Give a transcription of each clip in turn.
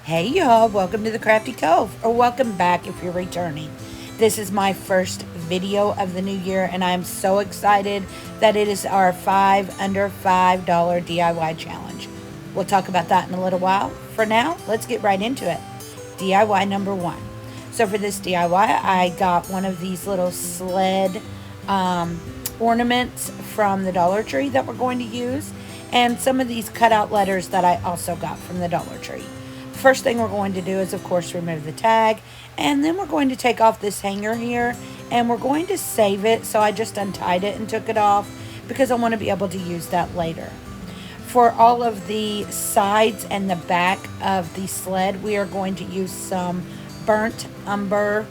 Hey y'all, welcome to the Crafty Cove, or welcome back if you're returning. This is my first video of the new year, and I'm so excited that it is our 5 under $5 DIY challenge. We'll talk about that in a little while. For now, let's get right into it. DIY number one. So for this DIY, I got one of these little sled ornaments from the Dollar Tree that we're going to use, and some of these cutout letters that I also got from the Dollar Tree. First thing we're going to do is, of course, remove the tag, and then we're going to take off this hanger here, and we're going to save it. So I just untied it and took it off because I want to be able to use that later. For all of the sides and the back of the sled, we are going to use some burnt umber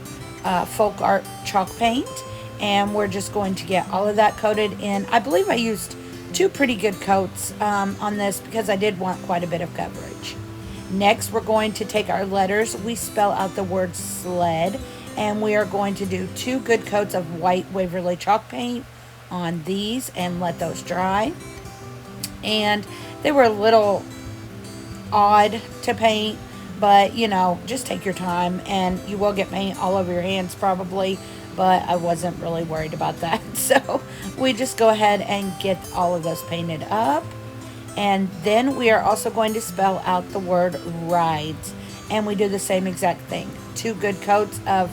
folk art chalk paint, and we're just going to get all of that coated in. I believe I used two pretty good coats on this because I did want quite a bit of coverage. Next, we're going to take our letters. We spell out the word sled, and we are going to do two good coats of white Waverly chalk paint on these and let those dry. And they were a little odd to paint, but you know, just take your time, and you will get paint all over your hands probably, but I wasn't really worried about that. So we just go ahead and get all of those painted up. And then we are also going to spell out the word rides. And we do the same exact thing. Two good coats of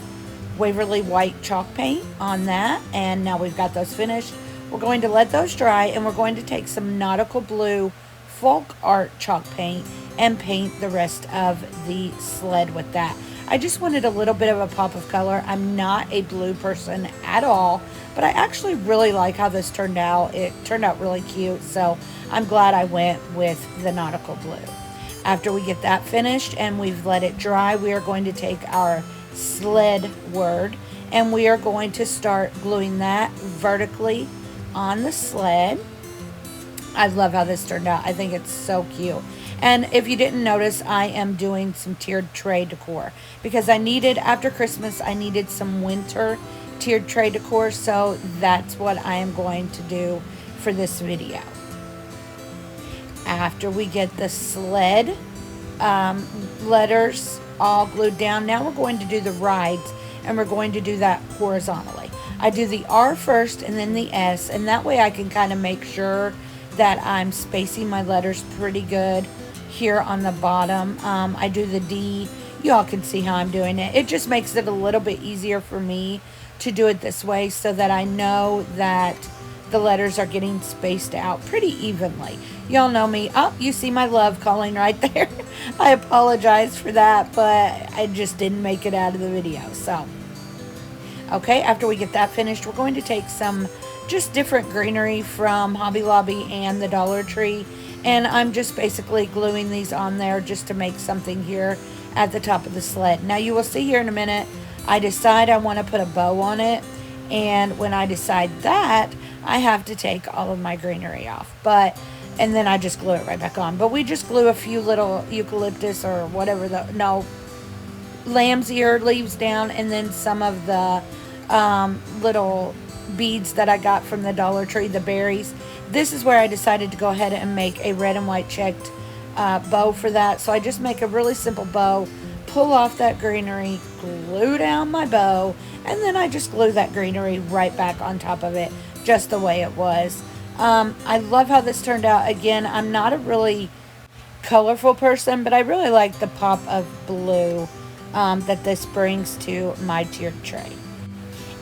Waverly white chalk paint on that. And now we've got those finished. We're going to let those dry, and we're going to take some nautical blue folk art chalk paint and paint the rest of the sled with that. I just wanted a little bit of a pop of color. I'm not a blue person at all, but I actually really like how this turned out. It turned out really cute, so I'm glad I went with the nautical blue. After we get that finished and we've let it dry, we are going to take our sled word, and we are going to start gluing that vertically on the sled. I love how this turned out. I think it's so cute. And if you didn't notice, I am doing some tiered tray decor because I needed, after Christmas, I needed some winter tiered tray decor. So that's what I am going to do for this video. After we get the sled letters all glued down, now we're going to do the rides, and we're going to do that horizontally. I do the R first and then the S, and that way I can kind of make sure that I'm spacing my letters pretty good here on the bottom. I do the D. Y'all can see how I'm doing it. It just makes it a little bit easier for me to do it this way so that I know that the letters are getting spaced out pretty evenly. Y'all know me. Oh, you see my love calling right there. I apologize for that, but I just didn't make it out of the video. So, okay, after we get that finished, we're going to take some just different greenery from Hobby Lobby and the Dollar Tree, and I'm just basically gluing these on there just to make something here at the top of the sled. Now you will see here in a minute, I decide I want to put a bow on it, and when I decide that, I have to take all of my greenery off, and then I just glue it right back on. But we just glue a few little eucalyptus or whatever, lamb's ear leaves down, and then some of the little beads that I got from the Dollar Tree, the berries. This is where I decided to go ahead and make a red and white checked bow for that. So I just make a really simple bow, pull off that greenery, glue down my bow, and then I just glue that greenery right back on top of it, just the way it was. I love how this turned out. Again, I'm not a really colorful person, but I really like the pop of blue that this brings to my tiered tray.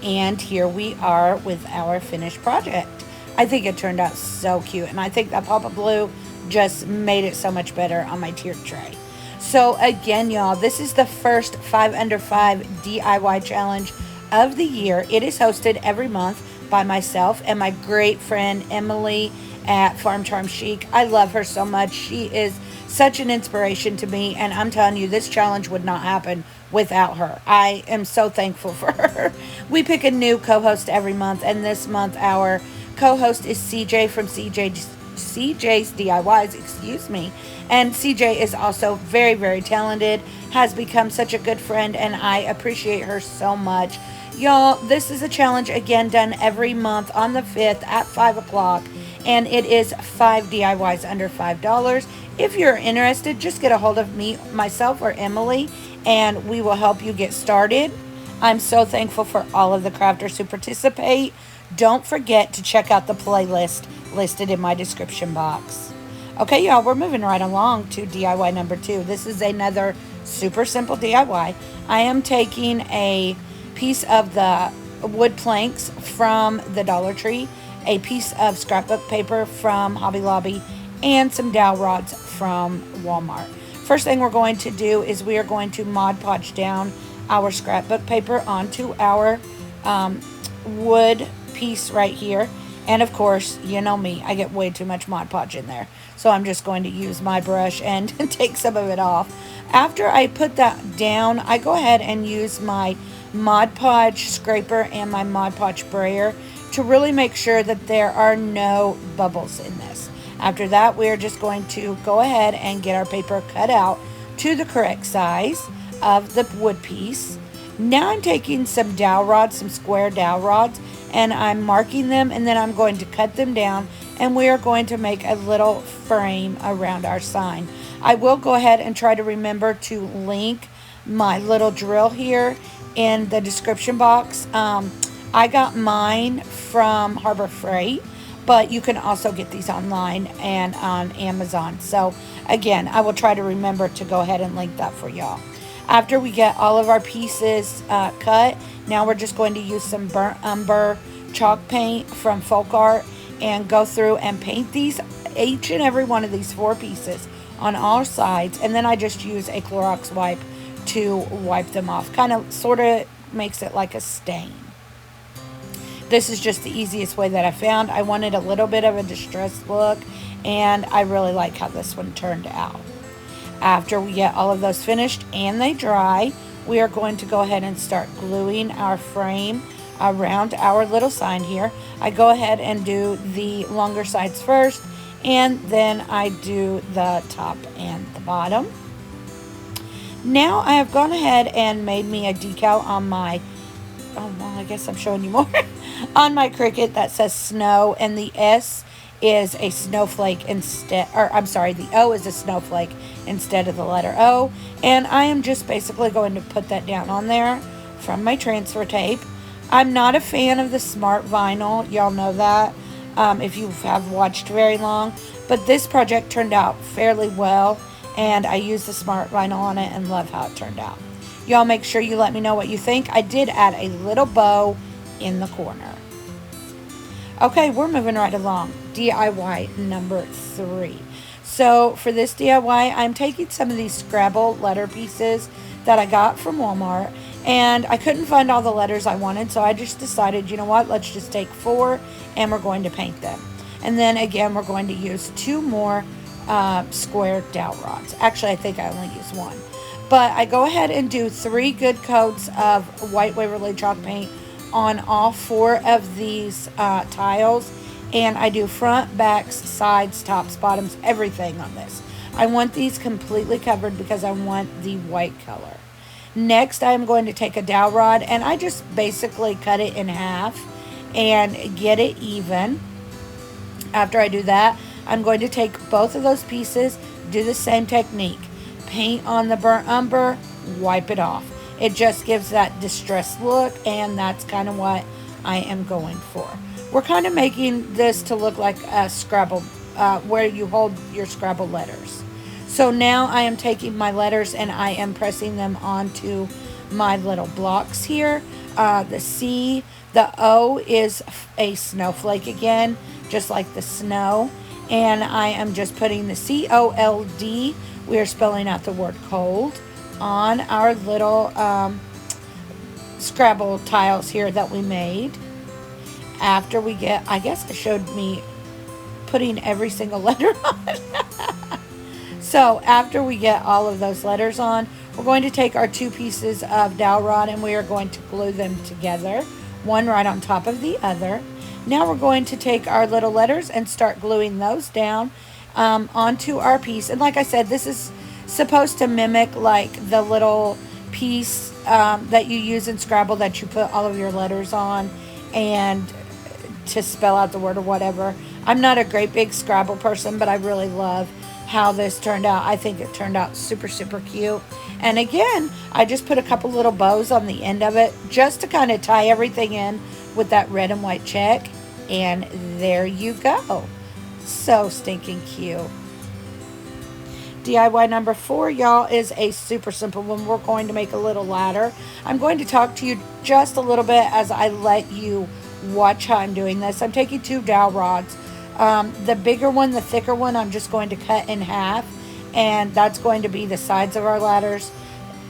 And here we are with our finished project. I think it turned out so cute, and I think that pop of blue just made it so much better on my tiered tray. So again, y'all, this is the first 5 under 5 DIY challenge of the year. It is hosted every month by myself and my great friend Emily at Farm Charm Chic. I love her so much. She is such an inspiration to me, and I'm telling you, this challenge would not happen without her. I am so thankful for her. We pick a new co-host every month, and this month our co-host is CJ from CJ's DIYs, excuse me. And CJ is also very, very talented, has become such a good friend, and I appreciate her so much. Y'all, this is a challenge, again, done every month on the 5th at 5 o'clock. and it is 5 DIYs under $5. If you're interested, just get a hold of me, myself, or Emily, and we will help you get started. I'm so thankful for all of the crafters who participate. Don't forget to check out the playlist listed in my description box. Okay, y'all, we're moving right along to DIY number 2. This is another super simple DIY. I am taking a piece of the wood planks from the Dollar Tree, a piece of scrapbook paper from Hobby Lobby, and some dowel rods from Walmart. First thing we're going to do is we are going to Mod Podge down our scrapbook paper onto our wood piece right here. And of course, you know me, I get way too much Mod Podge in there. So I'm just going to use my brush and take some of it off. After I put that down, I go ahead and use my Mod Podge scraper and my Mod Podge brayer to really make sure that there are no bubbles in this. After that, we're just going to go ahead and get our paper cut out to the correct size of the wood piece. Now I'm taking some dowel rods, some square dowel rods, and I'm marking them, and then I'm going to cut them down, and we are going to make a little frame around our sign. I will go ahead and try to remember to link my little drill here in the description box. I got mine from Harbor Freight, but you can also get these online and on Amazon. So again, I will try to remember to go ahead and link that for y'all. After we get all of our pieces cut, now we're just going to use some burnt umber chalk paint from Folk Art and go through and paint these, each and every one of these 4 pieces on all sides. And then I just use a Clorox wipe to wipe them off. Kind of sort of makes it like a stain. This is just the easiest way that I found. I wanted a little bit of a distressed look, and I really like how this one turned out. After we get all of those finished and they dry, we are going to go ahead and start gluing our frame around our little sign here. I go ahead and do the longer sides first, and then I do the top and the bottom. Now I have gone ahead and made me a decal on my, oh well, I guess I'm showing you more, on my Cricut that says snow, and the S is a snowflake instead, or I'm sorry, the O is a snowflake instead of the letter O. And I am just basically going to put that down on there from my transfer tape. I'm not a fan of the smart vinyl, y'all know that, if you have watched very long, but this project turned out fairly well, and I used the smart vinyl on it and love how it turned out. Y'all make sure you let me know what you think. I did add a little bow in the corner. Okay, we're moving right along. DIY number 3. So for this DIY, I'm taking some of these Scrabble letter pieces that I got from Walmart, and I couldn't find all the letters I wanted, so I just decided, you know what, let's just take 4 and we're going to paint them. And then again, we're going to use 2 more square dowel rods. Actually, I think I only use 1. But I go ahead and do 3 good coats of white Waverly chalk paint on all 4 of these tiles, and I do front, backs, sides, tops, bottoms, everything on this. I want these completely covered because I want the white color. Next, I'm going to take a dowel rod, and I just basically cut it in half and get it even. After I do that, I'm going to take both of those pieces, do the same technique. Paint on the burnt umber, wipe it off. It just gives that distressed look, and that's kind of what I am going for. We're kind of making this to look like a Scrabble, where you hold your Scrabble letters. So now I am taking my letters and I am pressing them onto my little blocks here. The C, the O is a snowflake again, just like the snow. And I am just putting the C-O-L-D, we are spelling out the word cold, on our little Scrabble tiles here that we made. After we get, I guess it showed me putting every single letter on. So after we get all of those letters on, we're going to take our 2 pieces of dowel rod and we are going to glue them together, one right on top of the other. Now we're going to take our little letters and start gluing those down onto our piece. And like I said, this is supposed to mimic like the little piece that you use in Scrabble that you put all of your letters on and to spell out the word or whatever. I'm not a great big Scrabble person, but I really love how this turned out. I think it turned out super, super cute. And again, I just put a couple little bows on the end of it just to kind of tie everything in with that red and white check. And there you go. So stinking cute. DIY number 4, y'all, is a super simple one. We're going to make a little ladder. I'm going to talk to you just a little bit as I let you watch how I'm doing this. I'm taking 2 dowel rods. The bigger one, the thicker one, I'm just going to cut in half, and that's going to be the sides of our ladders.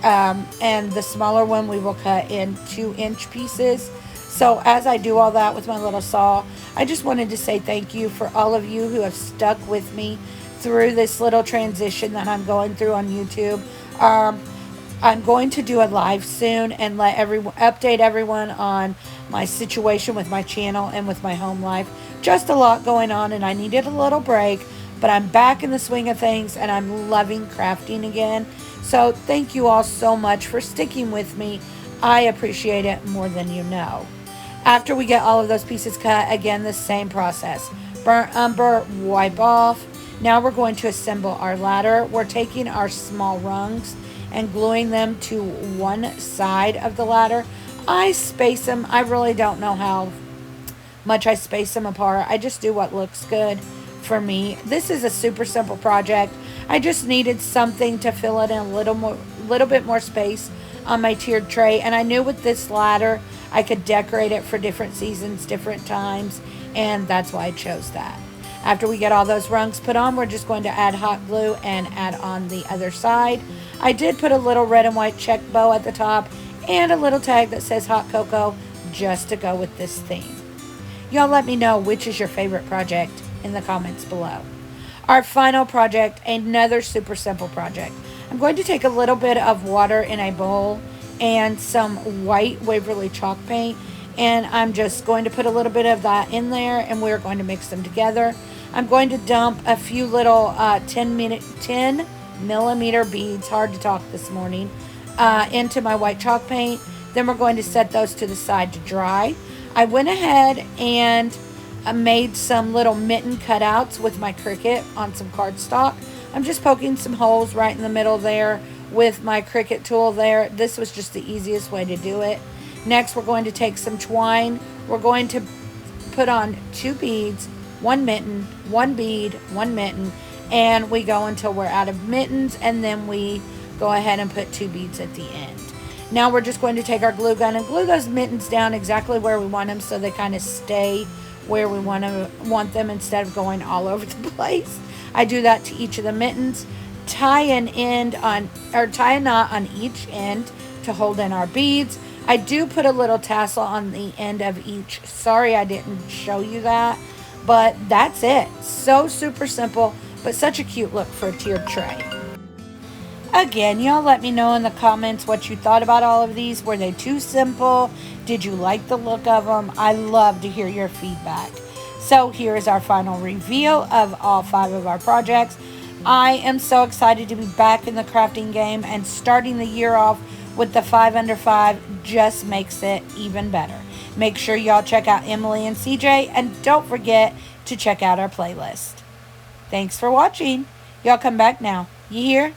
And the smaller one we will cut in 2-inch pieces. So as I do all that with my little saw, I just wanted to say thank you for all of you who have stuck with me through this little transition that I'm going through on YouTube. I'm going to do a live soon and let everyone update everyone on my situation with my channel and with my home life. Just a lot going on, and I needed a little break, but I'm back in the swing of things and I'm loving crafting again. So thank you all so much for sticking with me. I appreciate it more than you know. After we get all of those pieces cut, again, the same process. Burnt umber, wipe off. Now we're going to assemble our ladder. We're taking our small rungs and gluing them to one side of the ladder. I space them. I really don't know how much I space them apart. I just do what looks good for me. This is a super simple project. I just needed something to fill it in a little bit more space on my tiered tray, and I knew with this ladder I could decorate it for different seasons, different times, and that's why I chose that. After we get all those rungs put on, we're just going to add hot glue and add on the other side. I did put a little red and white check bow at the top and a little tag that says hot cocoa just to go with this theme. Y'all let me know which is your favorite project in the comments below. Our final project, another super simple project. I'm going to take a little bit of water in a bowl and some white Waverly chalk paint, and I'm just going to put a little bit of that in there, and we're going to mix them together. I'm going to dump a few little 10 millimeter beads, hard to talk this morning, into my white chalk paint. Then we're going to set those to the side to dry. I went ahead and made some little mitten cutouts with my Cricut on some cardstock. I'm just poking some holes right in the middle there with my Cricut tool there. This was just the easiest way to do it. Next, we're going to take some twine. We're going to put on 2 beads, 1 mitten, 1 bead, 1 mitten, and we go until we're out of mittens, and then we go ahead and put 2 beads at the end. Now we're just going to take our glue gun and glue those mittens down exactly where we want them so they kind of stay where we want them instead of going all over the place. I do that to each of the mittens. Tie a knot on each end to hold in our beads. I do put a little tassel on the end of each. Sorry I didn't show you that, but that's it. So super simple, but such a cute look for a tiered tray. Again, y'all let me know in the comments what you thought about all of these. Were they too simple? Did you like the look of them? I love to hear your feedback. So here is our final reveal of all 5 of our projects. I am so excited to be back in the crafting game, and starting the year off with the 5 under 5 just makes it even better. Make sure y'all check out Emily and CJ, and don't forget to check out our playlist. Thanks for watching. Y'all come back now. You hear?